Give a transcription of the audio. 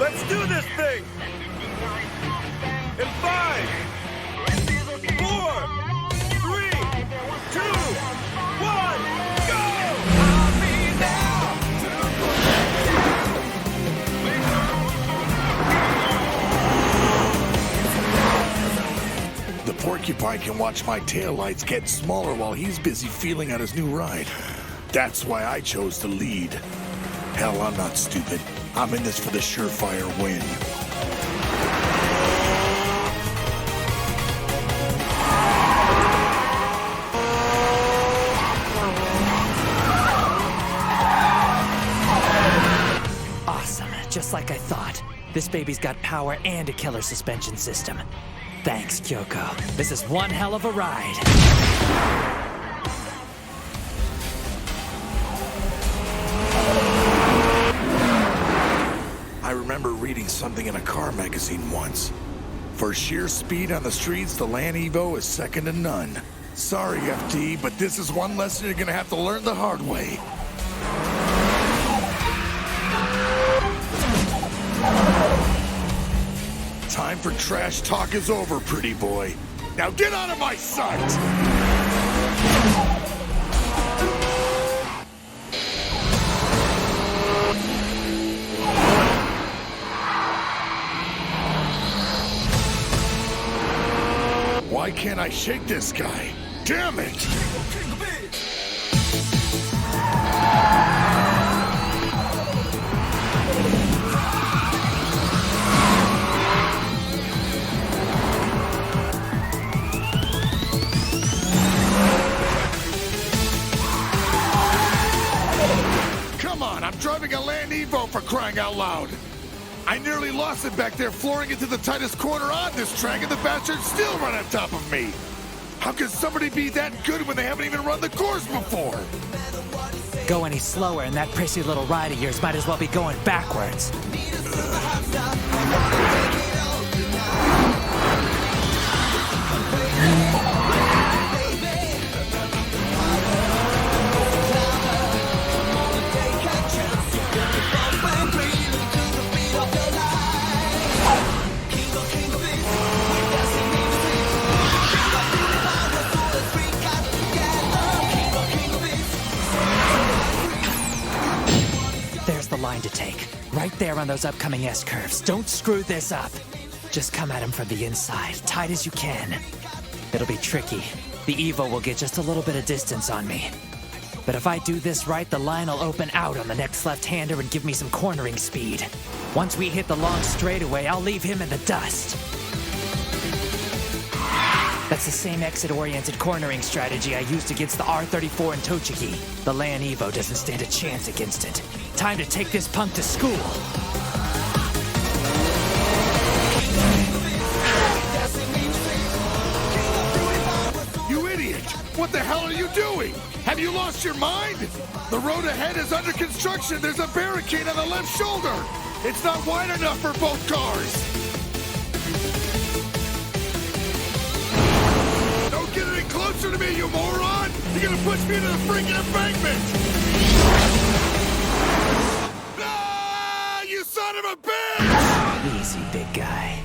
Let's do this thing! In 5, 4, 3, 2, 1, go! The porcupine can watch my taillights get smaller while he's busy feeling out his new ride. That's why I chose to lead. Hell, I'm not stupid. I'm in this for the surefire win. Awesome, just like I thought. This baby's got power and a killer suspension system. Thanks, Kyoko. This is one hell of a ride. I remember reading something in a car magazine once. For sheer speed on the streets, the Land Evo is second to none. Sorry, FT, but this is one lesson you're gonna have to learn the hard way. Time for trash talk is over, pretty boy. Now get out of my sight! Why can't I shake this guy? Damn it! Come on, I'm driving a Land Evo for crying out loud. I nearly lost it back there, flooring into the tightest corner on this track, and the bastard's still right on top of me. How can somebody be that good when they haven't even run the course before? Go any slower and that prissy little ride of yours might as well be going backwards. There's the line to take. Right there on those upcoming S-curves. Don't screw this up. Just come at him from the inside, tight as you can. It'll be tricky. The Evo will get just a little bit of distance on me. But if I do this right, the line will open out on the next left-hander and give me some cornering speed. Once we hit the long straightaway, I'll leave him in the dust. That's the same exit-oriented cornering strategy I used against the R34 in Tochigi. The Land Evo doesn't stand a chance against it. Time to take this punk to school. You idiot! What the hell are you doing? Have you lost your mind? The road ahead is under construction. There's a barricade on the left shoulder. It's not wide enough for both cars. Don't get any closer to me, you moron! You're gonna push me into the freaking embankment! Ah, you son of a bitch! Easy, big guy.